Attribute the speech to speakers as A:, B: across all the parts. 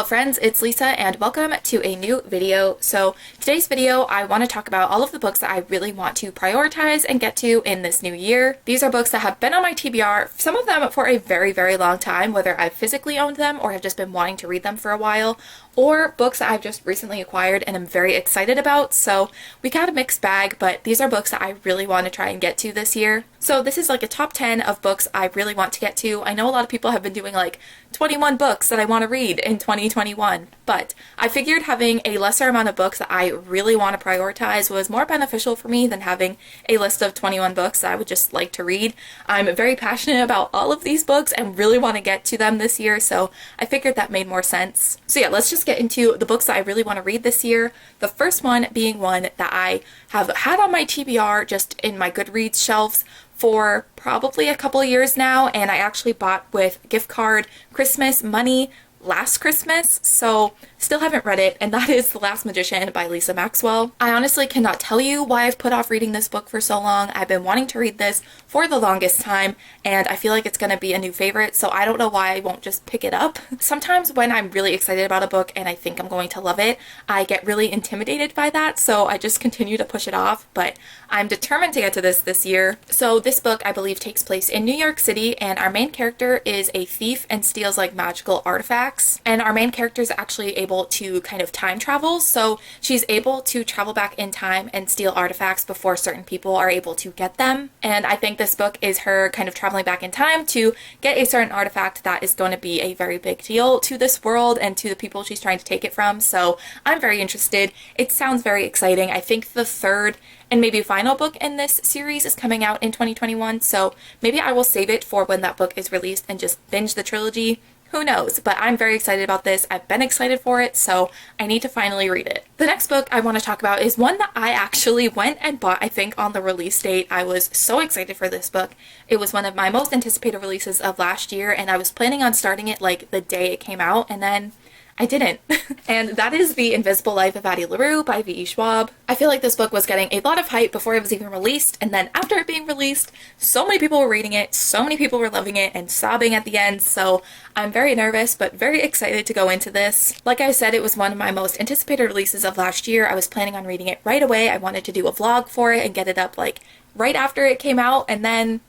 A: friends, it's Lisa and welcome to a new video. So today's video, I want to talk about all of the books that I really want to prioritize and get to in this new year. These are books that have been on my TBR, some of them for a very, very long time, whether I've physically owned them or have just been wanting to read them for a while, or books that I've just recently acquired and I'm very excited about. So we got a mixed bag, but these are books that I really want to try and get to this year. So this is like a top 10 of books I really want to get to. I know a lot of people have been doing like 21 books that I want to read in 2021, but I figured having a lesser amount of books that I really want to prioritize was more beneficial for me than having a list of 21 books that I would just like to read. I'm very passionate about all of these books and really want to get to them this year, so I figured that made more sense. So yeah, let's just get into the books that I really want to read this year. The first one being one that I have had on my TBR just in my Goodreads shelves for probably a couple of years now, and I actually bought with gift card Christmas money last Christmas, so still haven't read it, and that is The Last Magician by Lisa Maxwell. I honestly cannot tell you why I've put off reading this book for so long. I've been wanting to read this for the longest time, and I feel like it's going to be a new favorite, so I don't know why I won't just pick it up. Sometimes when I'm really excited about a book and I think I'm going to love it, I get really intimidated by that, so I just continue to push it off, but I'm determined to get to this year. So this book, I believe, takes place in New York City, and our main character is a thief and steals like magical artifacts, and our main character is actually able to kind of time travel, so she's able to travel back in time and steal artifacts before certain people are able to get them. And I think this book is her kind of traveling back in time to get a certain artifact that is going to be a very big deal to this world and to the people she's trying to take it from, so I'm very interested. It sounds very exciting. I think the third and maybe final book in this series is coming out in 2021, so maybe I will save it for when that book is released and just binge the trilogy. Who knows? But I'm very excited about this. I've been excited for it, so I need to finally read it. The next book I want to talk about is one that I actually went and bought, I think, on the release date. I was so excited for this book. It was one of my most anticipated releases of last year, and I was planning on starting it like the day it came out, and then I didn't. And that is The Invisible Life of Addie LaRue by V.E. Schwab. I feel like this book was getting a lot of hype before it was even released, and then after it being released, so many people were reading it, so many people were loving it and sobbing at the end, so I'm very nervous but very excited to go into this. Like I said, it was one of my most anticipated releases of last year. I was planning on reading it right away. I wanted to do a vlog for it and get it up like right after it came out, and then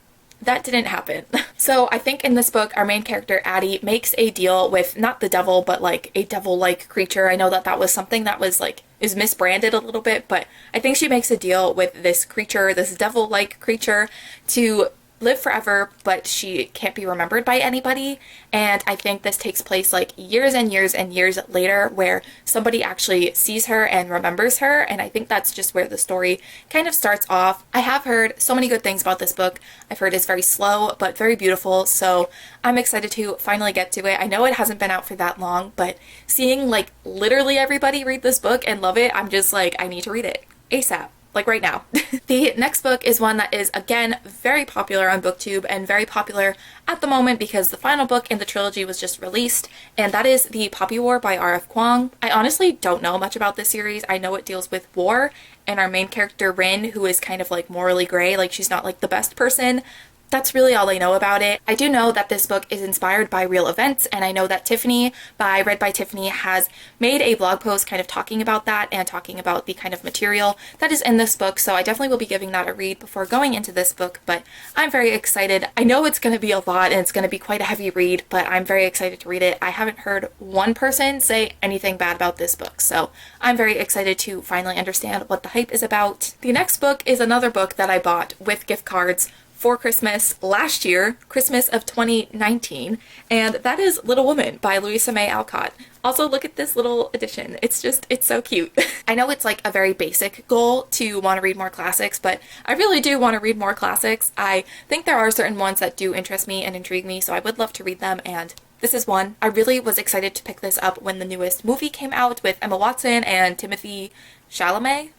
A: that didn't happen. So I think in this book, our main character, Addie, makes a deal with not the devil, but like a devil-like creature. I know that that was something that was like, is misbranded a little bit, but I think she makes a deal with this creature, this devil-like creature, to live forever, but she can't be remembered by anybody. And I think this takes place like years and years and years later, where somebody actually sees her and remembers her, and I think that's just where the story kind of starts off. I have heard so many good things about this book. I've heard it's very slow but very beautiful, so I'm excited to finally get to it. I know it hasn't been out for that long, but seeing like literally everybody read this book and love it, I'm just like, I need to read it ASAP. Like right now. The next book is one that is, again, very popular on BookTube and very popular at the moment because the final book in the trilogy was just released, and that is The Poppy War by R.F. Kuang. I honestly don't know much about this series. I know it deals with war, and our main character, Rin, who is kind of like morally gray, like she's not like the best person. That's really all I know about it. I do know that this book is inspired by real events, and I know that Tiffany by Read by Tiffany has made a blog post kind of talking about that and talking about the kind of material that is in this book, so I definitely will be giving that a read before going into this book, but I'm very excited. I know it's going to be a lot and it's going to be quite a heavy read, but I'm very excited to read it. I haven't heard one person say anything bad about this book, so I'm very excited to finally understand what the hype is about. The next book is another book that I bought with gift cards for Christmas last year, Christmas of 2019, and that is Little Woman by Louisa May Alcott. Also, look at this little edition. It's so cute. I know it's like a very basic goal to want to read more classics, but I really do want to read more classics. I think there are certain ones that do interest me and intrigue me, so I would love to read them, and this is one. I really was excited to pick this up when the newest movie came out with Emma Watson and Timothy Chalamet.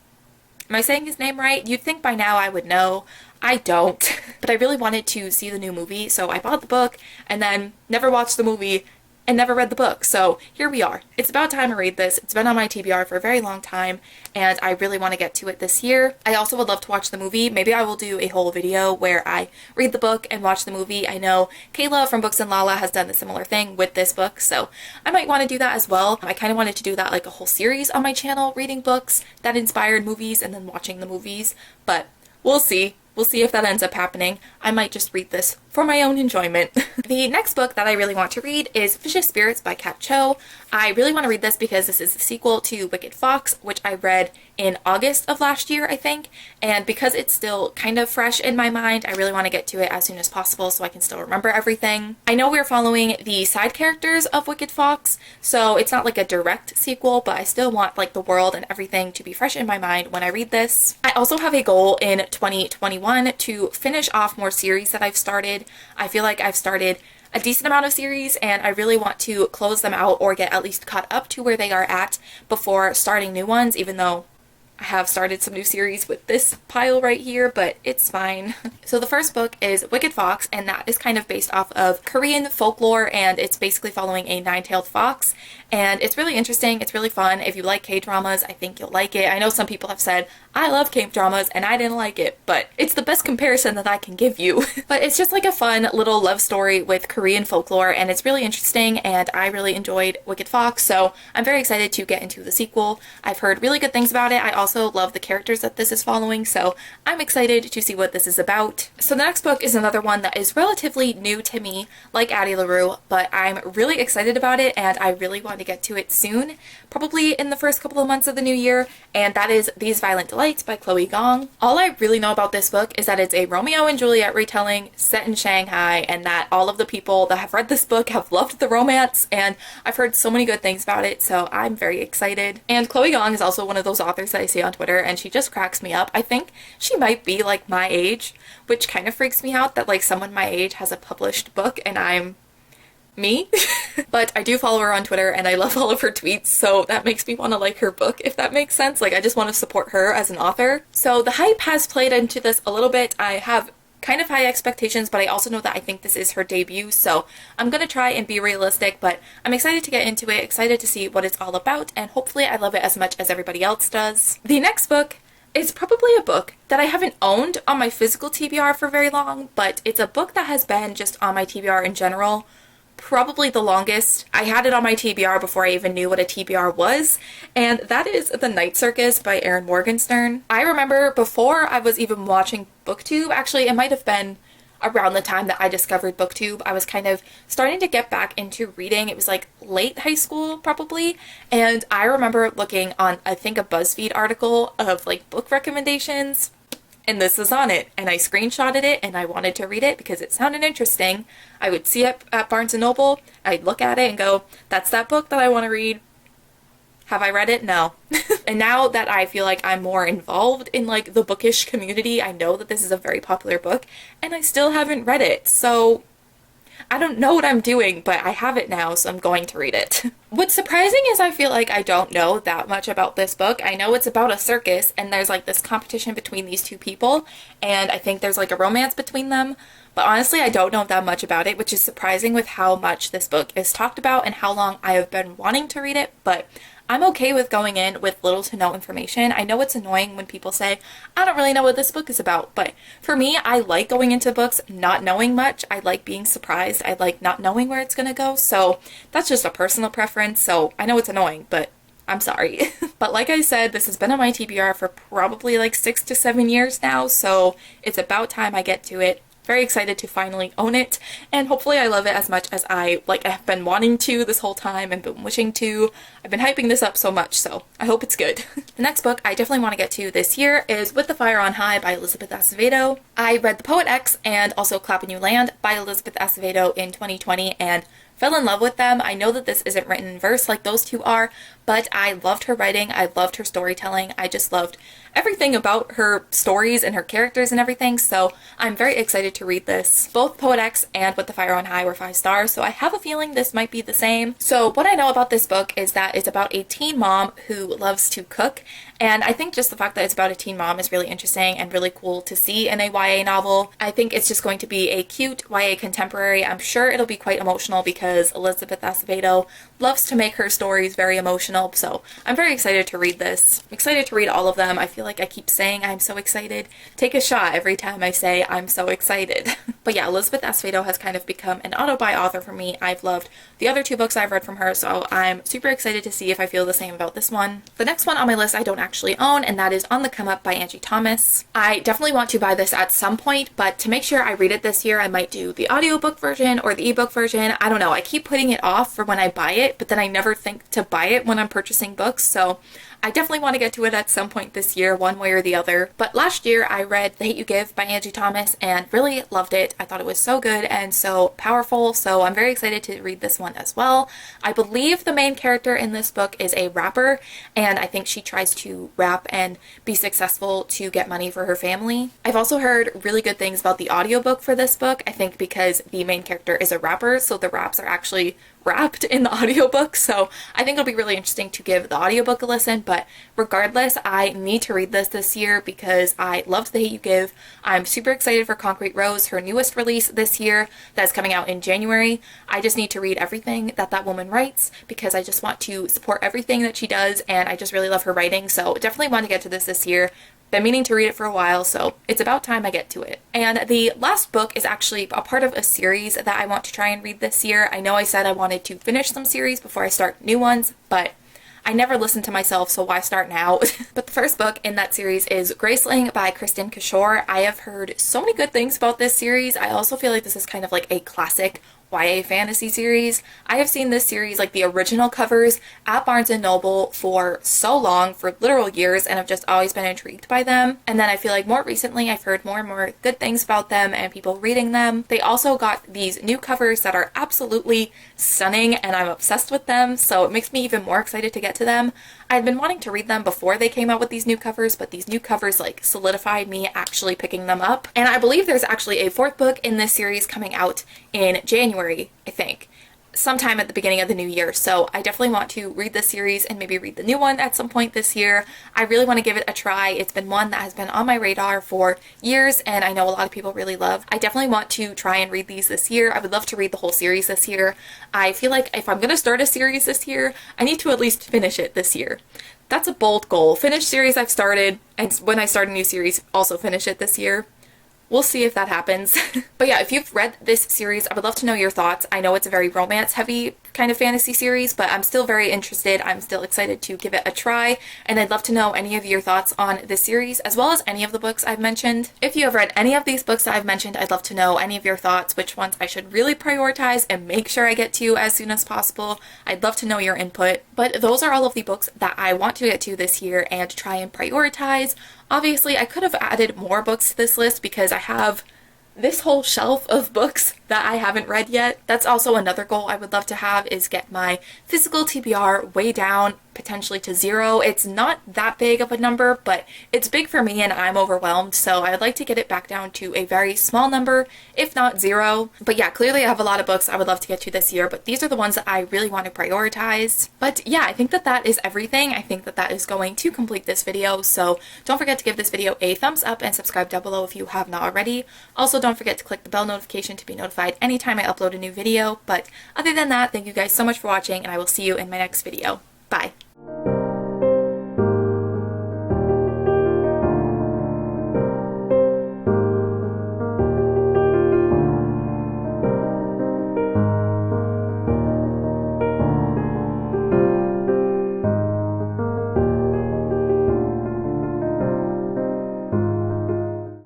A: Am I saying his name right? You'd think by now I would know. I don't. But I really wanted to see the new movie, so I bought the book and then never watched the movie, and never read the book. So here we are. It's about time to read this. It's been on my TBR for a very long time, and I really want to get to it this year. I also would love to watch the movie. Maybe I will do a whole video where I read the book and watch the movie. I know Kayla from Books and Lala has done a similar thing with this book, so I might want to do that as well. I kind of wanted to do that like a whole series on my channel, reading books that inspired movies and then watching the movies, but we'll see. We'll see if that ends up happening. I might just read this for my own enjoyment. The next book that I really want to read is Vicious Spirits by Kat Cho. I really want to read this because this is the sequel to Wicked Fox, which I read in August of last year, I think. And because it's still kind of fresh in my mind, I really want to get to it as soon as possible so I can still remember everything. I know we're following the side characters of Wicked Fox, so it's not like a direct sequel, but I still want like the world and everything to be fresh in my mind when I read this. I also have a goal in 2021 to finish off more series that I've started. I feel like I've started a decent amount of series and I really want to close them out or get at least caught up to where they are at before starting new ones, even though I have started some new series with this pile right here, but it's fine. So the first book is Wicked Fox, and that is kind of based off of Korean folklore, and it's basically following a nine-tailed fox. And it's really interesting. It's really fun. If you like K-dramas, I think you'll like it. I know some people have said, I love K-dramas and I didn't like it, but it's the best comparison that I can give you. But it's just like a fun little love story with Korean folklore, and it's really interesting, and I really enjoyed Wicked Fox, so I'm very excited to get into the sequel. I've heard really good things about it. I also love the characters that this is following, so I'm excited to see what this is about. So the next book is another one that is relatively new to me, like Addie LaRue, but I'm really excited about it, and I really want to get to it soon, probably in the first couple of months of the new year, and that is These Violent Delights by Chloe Gong. All I really know about this book is that it's a Romeo and Juliet retelling set in Shanghai, and that all of the people that have read this book have loved the romance, and I've heard so many good things about it, so I'm very excited. And Chloe Gong is also one of those authors that I see on Twitter, and she just cracks me up. I think she might be like my age, which kind of freaks me out that like someone my age has a published book and I'm me. But I do follow her on Twitter and I love all of her tweets, so that makes me want to like her book, if that makes sense. Like, I just want to support her as an author. So the hype has played into this a little bit. I have kind of high expectations, but I also know that I think this is her debut, so I'm gonna try and be realistic, but I'm excited to get into it, excited to see what it's all about, and hopefully I love it as much as everybody else does. The next book is probably a book that I haven't owned on my physical TBR for very long, but it's a book that has been just on my TBR in general probably the longest. I had it on my TBR before I even knew what a TBR was, and that is The Night Circus by Erin Morgenstern. I remember before I was even watching BookTube, actually it might have been around the time that I discovered BookTube, I was kind of starting to get back into reading. It was like late high school probably, and I remember looking on, I think, a BuzzFeed article of like book recommendations, and this was on it, and I screenshotted it and I wanted to read it because it sounded interesting. I would see it at Barnes & Noble, I'd look at it and go, that's that book that I want to read. Have I read it? No. And now that I feel like I'm more involved in like the bookish community, I know that this is a very popular book and I still haven't read it. So I don't know what I'm doing, but I have it now, so I'm going to read it. What's surprising is I feel like I don't know that much about this book. I know it's about a circus and there's like this competition between these two people, and I think there's like a romance between them. But honestly, I don't know that much about it, which is surprising with how much this book is talked about and how long I have been wanting to read it, but I'm okay with going in with little to no information. I know it's annoying when people say, I don't really know what this book is about, but for me, I like going into books not knowing much. I like being surprised. I like not knowing where it's gonna go, so that's just a personal preference, so I know it's annoying, but I'm sorry. But like I said, this has been on my TBR for probably like 6 to 7 years now, so it's about time I get to it. Very excited to finally own it, and hopefully I love it as much as I have been wanting to this whole time and been wishing to. I've been hyping this up so much, so I hope it's good. The next book I definitely want to get to this year is With the Fire on High by Elizabeth Acevedo. I read The Poet X and also Clap and You Land by Elizabeth Acevedo in 2020 and fell in love with them. I know that this isn't written in verse like those two are, but I loved her writing. I loved her storytelling. I just loved everything about her stories and her characters and everything, so I'm very excited to read this. Both Poet X and With the Fire on High were 5 stars, so I have a feeling this might be the same. So what I know about this book is that it's about a teen mom who loves to cook, and I think just the fact that it's about a teen mom is really interesting and really cool to see in a YA novel. I think it's just going to be a cute YA contemporary. I'm sure it'll be quite emotional because because Elizabeth Acevedo loves to make her stories very emotional, so I'm very excited to read this. I'm excited to read all of them. I feel like I keep saying I'm so excited. Take a shot every time I say I'm so excited. But yeah, Elizabeth Acevedo has kind of become an auto-buy author for me. I've loved the other 2 books I've read from her, so I'm super excited to see if I feel the same about this one. The next one on my list I don't actually own, and that is On the Come Up by Angie Thomas. I definitely want to buy this at some point, but to make sure I read it this year, I might do the audiobook version or the ebook version. I don't know. I keep putting it off for when I buy it, but then I never think to buy it when I'm purchasing books, so I definitely want to get to it at some point this year, one way or the other. But last year I read The Hate You Give by Angie Thomas and really loved it. I thought it was so good and so powerful, so I'm very excited to read this one as well. I believe the main character in this book is a rapper, and I think she tries to rap and be successful to get money for her family. I've also heard really good things about the audiobook for this book, I think because the main character is a rapper, so the raps are actually wrapped in the audiobook, so I think it'll be really interesting to give the audiobook a listen. But regardless, I need to read this year because I loved The Hate You Give. I'm super excited for Concrete Rose, her newest release this year that's coming out in January. I just need to read everything that woman writes because I just want to support everything that she does, and I just really love her writing, so definitely want to get to this year. Been meaning to read it for a while, so it's about time I get to it. And the last book is actually a part of a series that I want to try and read this year. I know I said I wanted to finish some series before I start new ones, but I never listen to myself, so why start now? But the first book in that series is Graceling by Kristen Kishore. I have heard so many good things about this series. I also feel like this is kind of like a classic YA fantasy series. I have seen this series, like the original covers, at Barnes & Noble for so long, for literal years, and I've just always been intrigued by them. And then I feel like more recently I've heard more and more good things about them and people reading them. They also got these new covers that are absolutely stunning, and I'm obsessed with them, so it makes me even more excited to get to them. I'd been wanting to read them before they came out with these new covers, but these new covers like solidified me actually picking them up. And I believe there's actually a 4th book in this series coming out in January, I think, sometime at the beginning of the new year. So I definitely want to read this series and maybe read the new one at some point this year. I really want to give it a try. It's been one that has been on my radar for years, and I know a lot of people really love. I definitely want to try and read these this year. I would love to read the whole series this year. I feel like if I'm going to start a series this year, I need to at least finish it this year. That's a bold goal. Finish series I've started, and when I start a new series, also finish it this year. We'll see if that happens. But yeah, if you've read this series, I would love to know your thoughts. I know it's a very romance-heavy kind of fantasy series, but I'm still very interested. I'm still excited to give it a try, and I'd love to know any of your thoughts on this series, as well as any of the books I've mentioned. If you have read any of these books that I've mentioned, I'd love to know any of your thoughts, which ones I should really prioritize and make sure I get to as soon as possible. I'd love to know your input. But those are all of the books that I want to get to this year and try and prioritize. Obviously, I could have added more books to this list because I have this whole shelf of books that I haven't read yet. That's also another goal I would love to have, is get my physical TBR way down, potentially to 0. It's not that big of a number, but it's big for me and I'm overwhelmed, so I'd like to get it back down to a very small number, if not 0. But yeah, clearly I have a lot of books I would love to get to this year, but these are the ones that I really want to prioritize. But yeah, I think that is everything. I think that is going to complete this video, so don't forget to give this video a thumbs up and subscribe down below if you have not already. Also, don't forget to click the bell notification to be notified anytime I upload a new video. But other than that, thank you guys so much for watching, and I will see you in my next video. Bye!